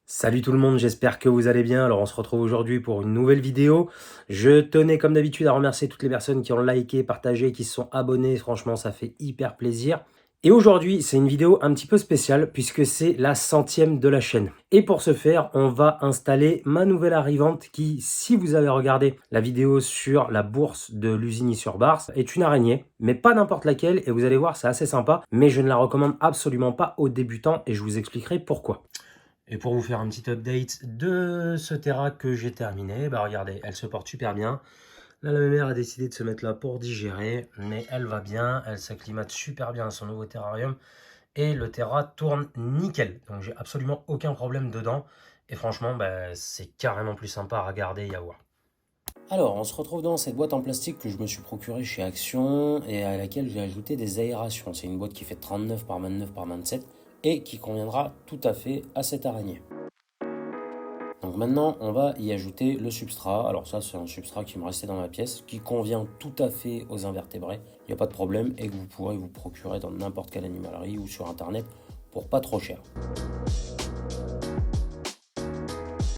Salut tout le monde, j'espère que vous allez bien. Alors on se retrouve aujourd'hui pour une nouvelle vidéo. Je tenais comme d'habitude à remercier toutes les personnes qui ont liké, partagé, qui se sont abonnées. Franchement, ça fait hyper plaisir. Et aujourd'hui, c'est une vidéo un petit peu spéciale puisque c'est la 100e de la chaîne. Et pour ce faire, on va installer ma nouvelle arrivante qui, si vous avez regardé la vidéo sur la bourse de Lusigny-sur-Barse, est une araignée, mais pas n'importe laquelle. Et vous allez voir, c'est assez sympa, mais je ne la recommande absolument pas aux débutants et je vous expliquerai pourquoi. Et pour vous faire un petit update de ce Terra que j'ai terminé, bah regardez, elle se porte super bien. Là, la mère a décidé de se mettre là pour digérer, mais elle va bien, elle s'acclimate super bien à son nouveau terrarium et le Terra tourne nickel. Donc j'ai absolument aucun problème dedans et franchement, bah, c'est carrément plus sympa à regarder et à voir. Alors, on se retrouve dans cette boîte en plastique que je me suis procurée chez Action et à laquelle j'ai ajouté des aérations. C'est une boîte qui fait 39 par 29 par 27 et qui conviendra tout à fait à cette araignée. Donc maintenant, on va y ajouter le substrat. Alors ça, c'est un substrat qui me restait dans ma pièce, qui convient tout à fait aux invertébrés. Il n'y a pas de problème et que vous pourrez vous procurer dans n'importe quelle animalerie ou sur internet pour pas trop cher.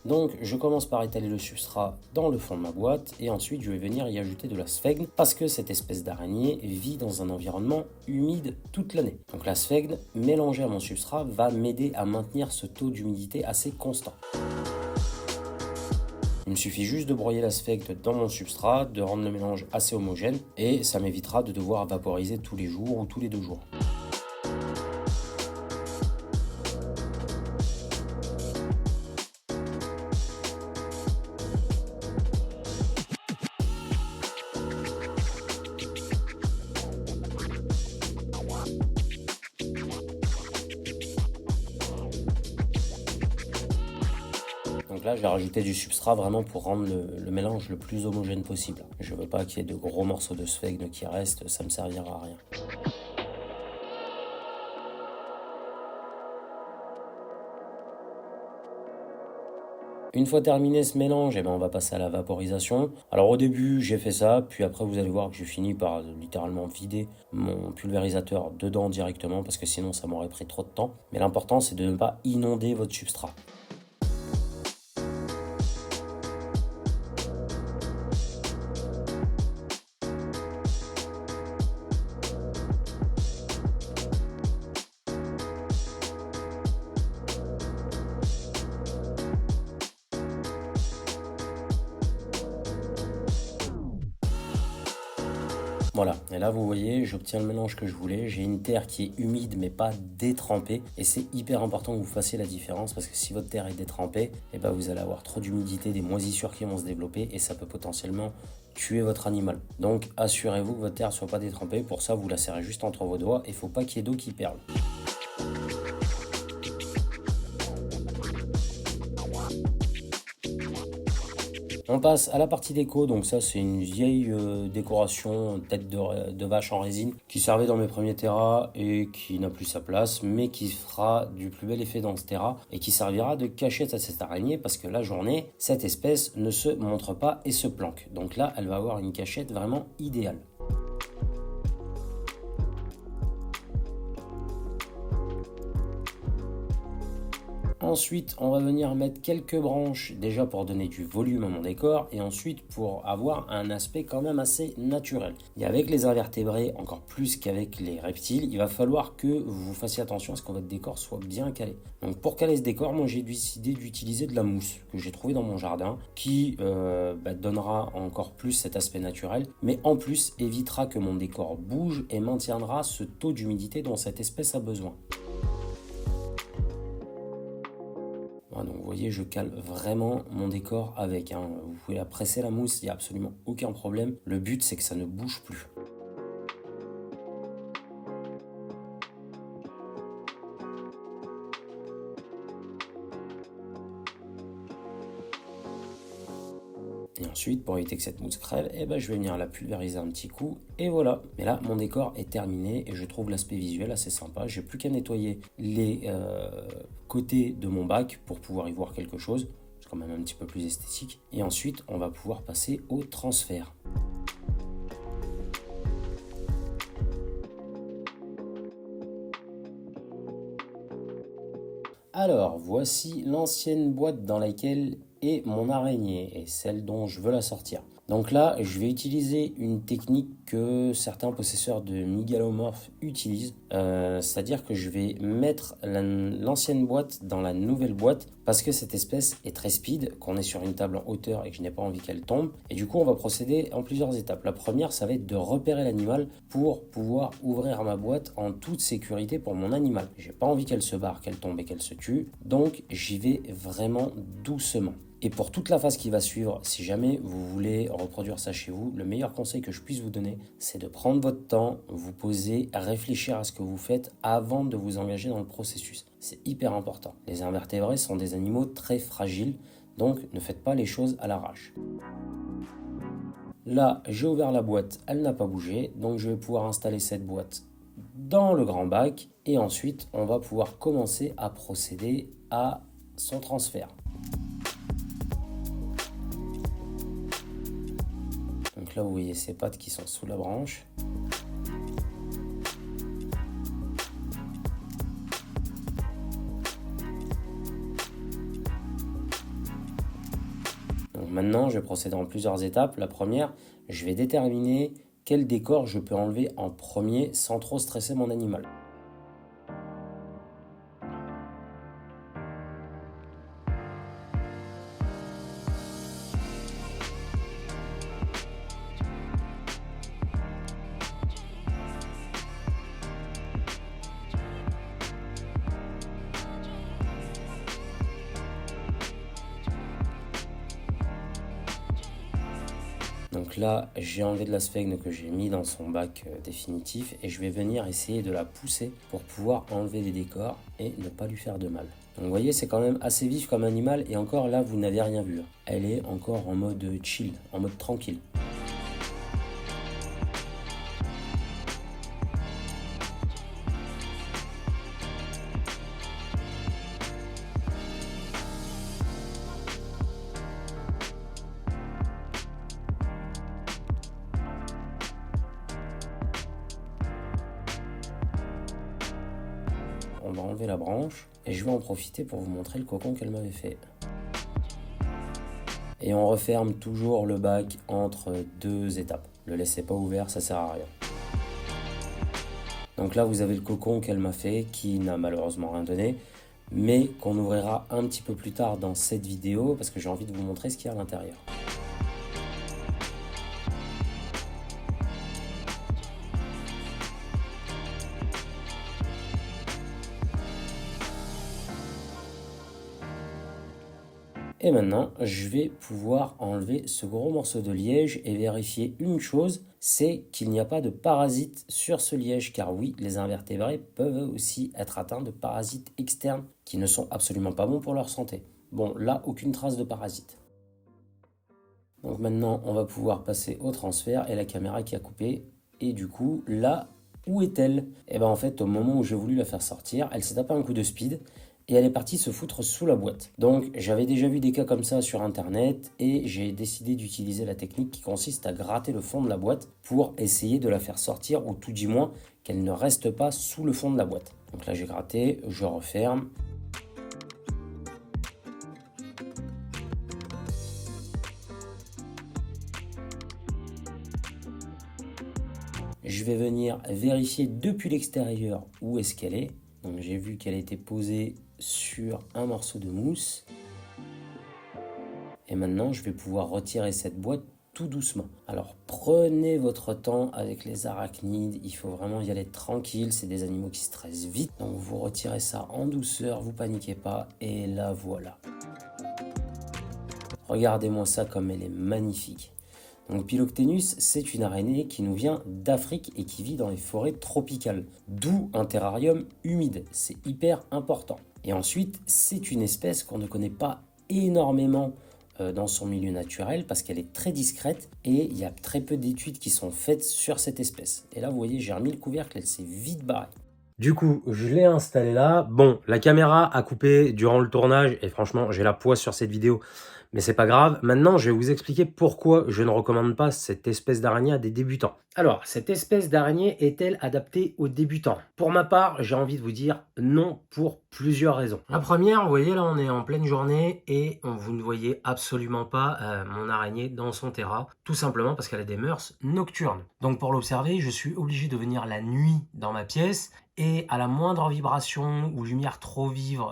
Donc je commence par étaler le substrat dans le fond de ma boîte et ensuite je vais venir y ajouter de la sphègne parce que cette espèce d'araignée vit dans un environnement humide toute l'année. Donc la sphègne mélangée à mon substrat va m'aider à maintenir ce taux d'humidité assez constant. Il me suffit juste de broyer la sphègne dans mon substrat, de rendre le mélange assez homogène et ça m'évitera de devoir vaporiser tous les jours ou tous les 2 jours. Donc là, j'ai rajouté du substrat vraiment pour rendre le mélange le plus homogène possible. Je veux pas qu'il y ait de gros morceaux de sphègne qui restent, ça me servira à rien. Une fois terminé ce mélange, eh ben, on va passer à la vaporisation. Alors au début, j'ai fait ça, puis après vous allez voir que je finis par littéralement vider mon pulvérisateur dedans directement parce que sinon ça m'aurait pris trop de temps. Mais l'important c'est de ne pas inonder votre substrat. Voilà, et là vous voyez, j'obtiens le mélange que je voulais. J'ai une terre qui est humide mais pas détrempée. Et c'est hyper important que vous fassiez la différence parce que si votre terre est détrempée, eh ben vous allez avoir trop d'humidité, des moisissures qui vont se développer et ça peut potentiellement tuer votre animal. Donc assurez-vous que votre terre ne soit pas détrempée. Pour ça, vous la serrez juste entre vos doigts et il ne faut pas qu'il y ait d'eau qui perle. On passe à la partie déco, donc ça c'est une vieille décoration tête de vache en résine qui servait dans mes premiers terras et qui n'a plus sa place mais qui fera du plus bel effet dans ce terra et qui servira de cachette à cette araignée parce que la journée, cette espèce ne se montre pas et se planque. Donc là, elle va avoir une cachette vraiment idéale. Ensuite, on va venir mettre quelques branches déjà pour donner du volume à mon décor et ensuite pour avoir un aspect quand même assez naturel. Et avec les invertébrés, encore plus qu'avec les reptiles, il va falloir que vous fassiez attention à ce que votre décor soit bien calé. Donc pour caler ce décor, moi j'ai décidé d'utiliser de la mousse que j'ai trouvée dans mon jardin qui donnera encore plus cet aspect naturel, mais en plus évitera que mon décor bouge et maintiendra ce taux d'humidité dont cette espèce a besoin. Donc vous voyez, je cale vraiment mon décor avec. Vous pouvez la presser la mousse, il n'y a absolument aucun problème. Le but, c'est que ça ne bouge plus. Et ensuite, pour éviter que cette mousse crève, je vais venir la pulvériser un petit coup. Et voilà. Mais là, mon décor est terminé et je trouve l'aspect visuel assez sympa. J'ai plus qu'à nettoyer les côtés de mon bac pour pouvoir y voir quelque chose. C'est quand même un petit peu plus esthétique. Et ensuite, on va pouvoir passer au transfert. Alors, voici l'ancienne boîte dans laquelle est mon araignée et celle dont je veux la sortir. Donc là, je vais utiliser une technique que certains possesseurs de Mygalomorph utilisent. C'est-à-dire que je vais mettre l'ancienne boîte dans la nouvelle boîte parce que cette espèce est très speed, qu'on est sur une table en hauteur et que je n'ai pas envie qu'elle tombe. Et du coup, on va procéder en plusieurs étapes. La première, ça va être de repérer l'animal pour pouvoir ouvrir ma boîte en toute sécurité pour mon animal. J'ai pas envie qu'elle se barre, qu'elle tombe et qu'elle se tue. Donc, j'y vais vraiment doucement. Et pour toute la phase qui va suivre, si jamais vous voulez reproduire ça chez vous, le meilleur conseil que je puisse vous donner, c'est de prendre votre temps, vous poser, réfléchir à ce que vous faites avant de vous engager dans le processus. C'est hyper important. Les invertébrés sont des animaux très fragiles, donc ne faites pas les choses à l'arrache. Là, j'ai ouvert la boîte, elle n'a pas bougé, donc je vais pouvoir installer cette boîte dans le grand bac et ensuite on va pouvoir commencer à procéder à son transfert. Donc là, vous voyez ces pattes qui sont sous la branche. Donc maintenant, je vais procéder en plusieurs étapes. La première, je vais déterminer quel décor je peux enlever en premier sans trop stresser mon animal. Donc là, j'ai enlevé de la sphègne que j'ai mis dans son bac définitif et je vais venir essayer de la pousser pour pouvoir enlever les décors et ne pas lui faire de mal. Donc vous voyez, c'est quand même assez vif comme animal et encore là, vous n'avez rien vu. Elle est encore en mode chill, en mode tranquille. On va enlever la branche et je vais en profiter pour vous montrer le cocon qu'elle m'avait fait. Et on referme toujours le bac entre deux étapes. Ne le laissez pas ouvert, ça sert à rien. Donc là, vous avez le cocon qu'elle m'a fait, qui n'a malheureusement rien donné, mais qu'on ouvrira un petit peu plus tard dans cette vidéo parce que j'ai envie de vous montrer ce qu'il y a à l'intérieur. Et maintenant, je vais pouvoir enlever ce gros morceau de liège et vérifier une chose, c'est qu'il n'y a pas de parasites sur ce liège, car oui, les invertébrés peuvent aussi être atteints de parasites externes qui ne sont absolument pas bons pour leur santé. Bon, là, aucune trace de parasites. Donc maintenant, on va pouvoir passer au transfert et la caméra qui a coupé. Et du coup, là, où est-elle? Et bien en fait, au moment où j'ai voulu la faire sortir, elle s'est tapé un coup de speed et elle est partie se foutre sous la boîte. Donc j'avais déjà vu des cas comme ça sur internet et j'ai décidé d'utiliser la technique qui consiste à gratter le fond de la boîte pour essayer de la faire sortir ou tout du moins qu'elle ne reste pas sous le fond de la boîte. Donc là j'ai gratté, je referme. Je vais venir vérifier depuis l'extérieur où est-ce qu'elle est. Donc j'ai vu qu'elle était posée sur un morceau de mousse. Et maintenant, je vais pouvoir retirer cette boîte tout doucement. Alors prenez votre temps avec les arachnides, il faut vraiment y aller tranquille, c'est des animaux qui stressent vite. Donc vous retirez ça en douceur, vous paniquez pas, et la voilà. Regardez-moi ça comme elle est magnifique. Donc Piloctenus, c'est une araignée qui nous vient d'Afrique et qui vit dans les forêts tropicales, d'où un terrarium humide, c'est hyper important. Et ensuite, c'est une espèce qu'on ne connaît pas énormément dans son milieu naturel parce qu'elle est très discrète et il y a très peu d'études qui sont faites sur cette espèce. Et là, vous voyez, j'ai remis le couvercle, elle s'est vite barrée. Du coup, je l'ai installé là. Bon, la caméra a coupé durant le tournage et franchement, j'ai la poisse sur cette vidéo, mais c'est pas grave. Maintenant, je vais vous expliquer pourquoi je ne recommande pas cette espèce d'araignée à des débutants. Alors, cette espèce d'araignée est-elle adaptée aux débutants? Pour ma part, j'ai envie de vous dire non pour plusieurs raisons. La première, vous voyez là, on est en pleine journée et vous ne voyez absolument pas mon araignée dans son terrain, tout simplement parce qu'elle a des mœurs nocturnes. Donc pour l'observer, je suis obligé de venir la nuit dans ma pièce et à la moindre vibration ou lumière trop vive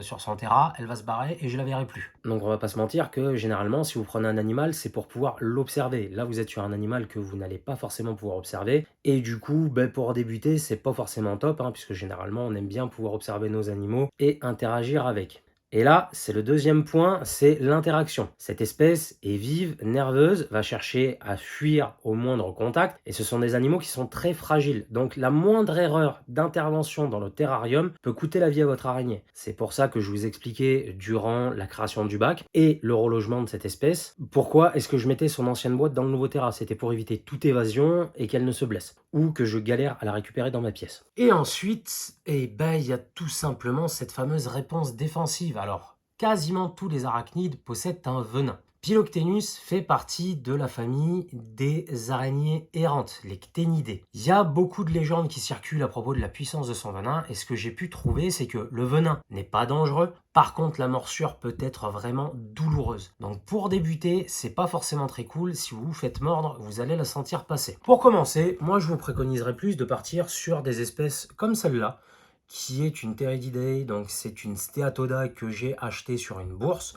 sur son terrain, elle va se barrer et je la verrai plus. Donc on va pas se mentir que généralement, si vous prenez un animal, c'est pour pouvoir l'observer. Là, vous êtes sur un animal que vous n'allez pas forcément pouvoir observer. Et du coup, ben, pour débuter, c'est pas forcément top, hein, puisque généralement, on aime bien pouvoir observer nos animaux et interagir avec. Et là, c'est le deuxième point, c'est l'interaction. Cette espèce est vive, nerveuse, va chercher à fuir au moindre contact, et ce sont des animaux qui sont très fragiles. Donc la moindre erreur d'intervention dans le terrarium peut coûter la vie à votre araignée. C'est pour ça que je vous expliquais durant la création du bac et le relogement de cette espèce, pourquoi est-ce que je mettais son ancienne boîte dans le nouveau terrain. C'était pour éviter toute évasion et qu'elle ne se blesse, ou que je galère à la récupérer dans ma pièce. Et ensuite, eh ben, il y a tout simplement cette fameuse réponse défensive. Alors, quasiment tous les arachnides possèdent un venin. Philoctenus fait partie de la famille des araignées errantes, les cténidés. Il y a beaucoup de légendes qui circulent à propos de la puissance de son venin, et ce que j'ai pu trouver, c'est que le venin n'est pas dangereux, par contre la morsure peut être vraiment douloureuse. Donc pour débuter, c'est pas forcément très cool, si vous vous faites mordre, vous allez la sentir passer. Pour commencer, moi je vous préconiserais plus de partir sur des espèces comme celle-là, qui est une Theridiidae, donc c'est une Steatoda que j'ai achetée sur une bourse.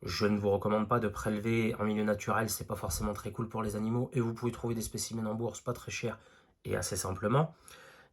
Je ne vous recommande pas de prélever en milieu naturel, c'est pas forcément très cool pour les animaux, et vous pouvez trouver des spécimens en bourse pas très chers et assez simplement.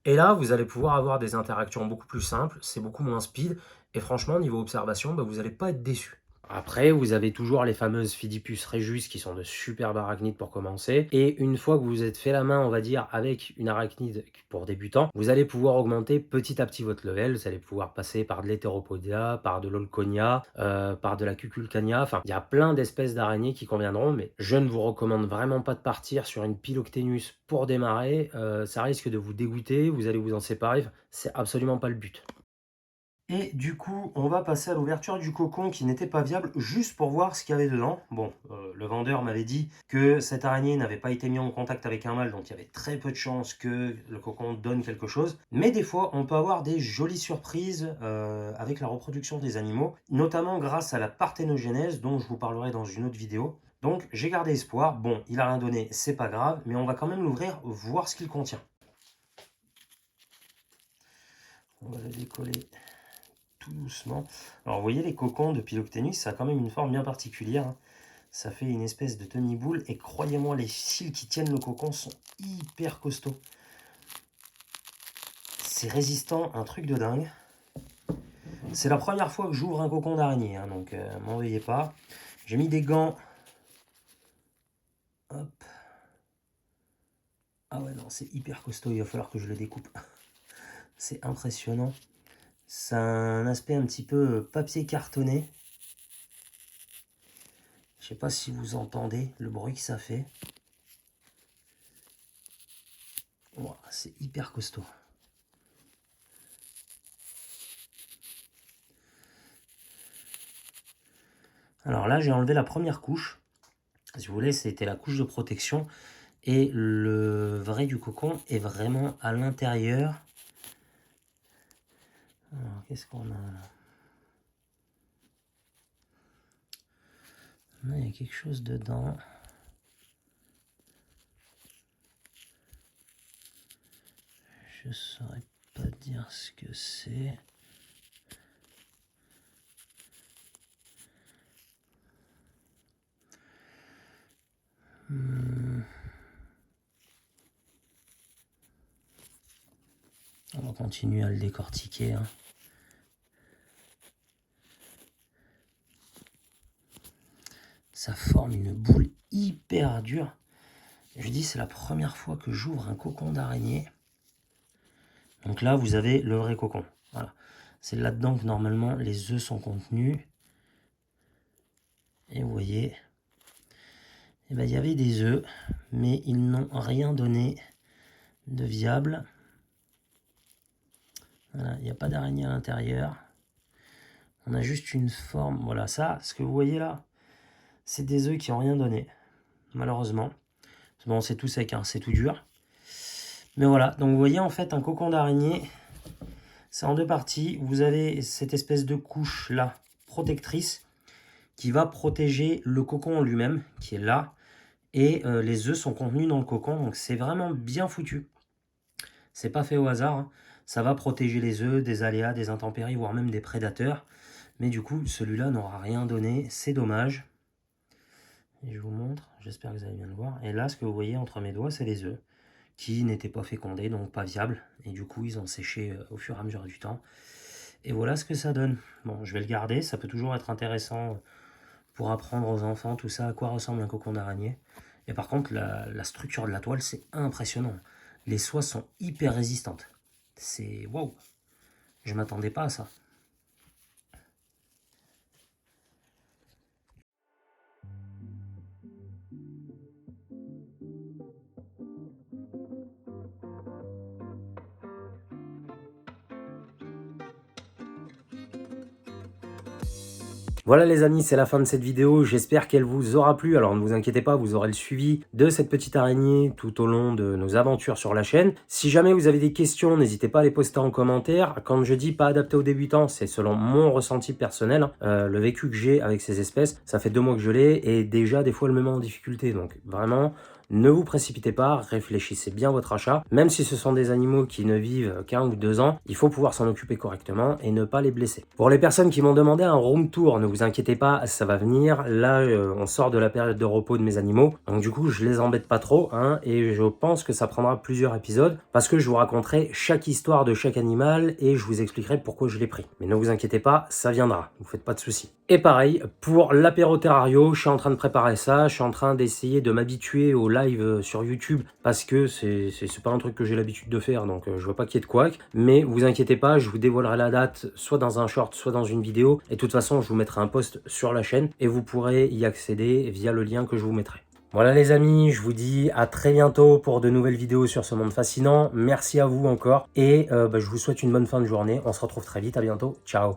Et là, vous allez pouvoir avoir des interactions beaucoup plus simples, c'est beaucoup moins speed, et franchement, niveau observation, vous n'allez pas être déçu. Après, vous avez toujours les fameuses Phidipus regius qui sont de superbes arachnides pour commencer. Et une fois que vous êtes fait la main, on va dire, avec une arachnide pour débutants, vous allez pouvoir augmenter petit à petit votre level. Vous allez pouvoir passer par de l'hétéropodia, par de l'olconia, par de la cuculcania. Enfin, il y a plein d'espèces d'araignées qui conviendront, mais je ne vous recommande vraiment pas de partir sur une Philoctenus pour démarrer. Ça risque de vous dégoûter, vous allez vous en séparer. Enfin, c'est absolument pas le but. Et du coup, on va passer à l'ouverture du cocon qui n'était pas viable, juste pour voir ce qu'il y avait dedans. Bon, le vendeur m'avait dit que cette araignée n'avait pas été mise en contact avec un mâle, donc il y avait très peu de chances que le cocon donne quelque chose. Mais des fois, on peut avoir des jolies surprises avec la reproduction des animaux, notamment grâce à la parthénogenèse, dont je vous parlerai dans une autre vidéo. Donc j'ai gardé espoir. Bon, il a rien donné, c'est pas grave, mais on va quand même l'ouvrir, voir ce qu'il contient. On va le décoller tout doucement. Alors vous voyez les cocons de Philoctenus, ça a quand même une forme bien particulière, hein. Ça fait une espèce de demi-boule et croyez-moi, les fils qui tiennent le cocon sont hyper costauds. C'est résistant, un truc de dingue. C'est la première fois que j'ouvre un cocon d'araignée, hein, donc m'en veuillez pas. J'ai mis des gants. Hop. Ah ouais, non, c'est hyper costaud, il va falloir que je le découpe. C'est impressionnant. Ça a un aspect un petit peu papier cartonné. Je sais pas si vous entendez le bruit que ça fait. Wow, c'est hyper costaud. Alors là, j'ai enlevé la première couche. Si vous voulez, c'était la couche de protection. Et le vrai du cocon est vraiment à l'intérieur. Alors, qu'est-ce qu'on a là? Il y a quelque chose dedans. Je ne saurais pas dire ce que c'est. On va continuer à le décortiquer, hein. Ça forme une boule hyper dure. Je dis, c'est la première fois que j'ouvre un cocon d'araignée. Donc là, vous avez le vrai cocon. Voilà. C'est là-dedans que normalement les œufs sont contenus. Et vous voyez, eh ben, il y avait des œufs, mais ils n'ont rien donné de viable. Voilà, il n'y a pas d'araignée à l'intérieur. On a juste une forme. Voilà, ça, ce que vous voyez là, c'est des œufs qui n'ont rien donné, malheureusement. Bon, c'est tout sec, hein, c'est tout dur. Mais voilà, donc vous voyez en fait un cocon d'araignée, c'est en deux parties. Vous avez cette espèce de couche là, protectrice, qui va protéger le cocon en lui-même, qui est là. Et les œufs sont contenus dans le cocon, donc c'est vraiment bien foutu. C'est pas fait au hasard, hein. Ça va protéger les œufs des aléas, des intempéries, voire même des prédateurs. Mais du coup, celui-là n'aura rien donné, c'est dommage. Et je vous montre, j'espère que vous allez bien le voir. Et là, ce que vous voyez entre mes doigts, c'est les œufs qui n'étaient pas fécondés, donc pas viables. Et du coup, ils ont séché au fur et à mesure du temps. Et voilà ce que ça donne. Bon, je vais le garder, ça peut toujours être intéressant pour apprendre aux enfants tout ça, à quoi ressemble un cocon d'araignée. Et par contre, la structure de la toile, c'est impressionnant. Les soies sont hyper résistantes. C'est waouh. Je m'attendais pas à ça. Voilà les amis, c'est la fin de cette vidéo, j'espère qu'elle vous aura plu. Alors ne vous inquiétez pas, vous aurez le suivi de cette petite araignée tout au long de nos aventures sur la chaîne. Si jamais vous avez des questions, n'hésitez pas à les poster en commentaire. Quand je dis pas adapté aux débutants, c'est selon mon ressenti personnel, le vécu que j'ai avec ces espèces. Ça fait 2 mois que je l'ai et déjà des fois elle me met en difficulté. Donc vraiment, ne vous précipitez pas, réfléchissez bien à votre achat. Même si ce sont des animaux qui ne vivent qu'1 ou 2 ans, il faut pouvoir s'en occuper correctement et ne pas les blesser. Pour les personnes qui m'ont demandé un room tour, ne vous inquiétez pas, ça va venir. Là, on sort de la période de repos de mes animaux. Donc du coup, je les embête pas trop. Et je pense que ça prendra plusieurs épisodes parce que je vous raconterai chaque histoire de chaque animal et je vous expliquerai pourquoi je l'ai pris. Mais ne vous inquiétez pas, ça viendra. Ne vous faites pas de soucis. Et pareil, pour l'apéro terrario, je suis en train de préparer ça. Je suis en train d'essayer de m'habituer au live sur YouTube parce que c'est pas un truc que j'ai l'habitude de faire, donc je vois pas qu'il y ait de couac. Mais vous inquiétez pas, je vous dévoilerai la date soit dans un short, soit dans une vidéo. Et de toute façon, je vous mettrai un post sur la chaîne et vous pourrez y accéder via le lien que je vous mettrai. Voilà les amis, je vous dis à très bientôt pour de nouvelles vidéos sur ce monde fascinant. Merci à vous encore et je vous souhaite une bonne fin de journée. On se retrouve très vite, à bientôt. Ciao.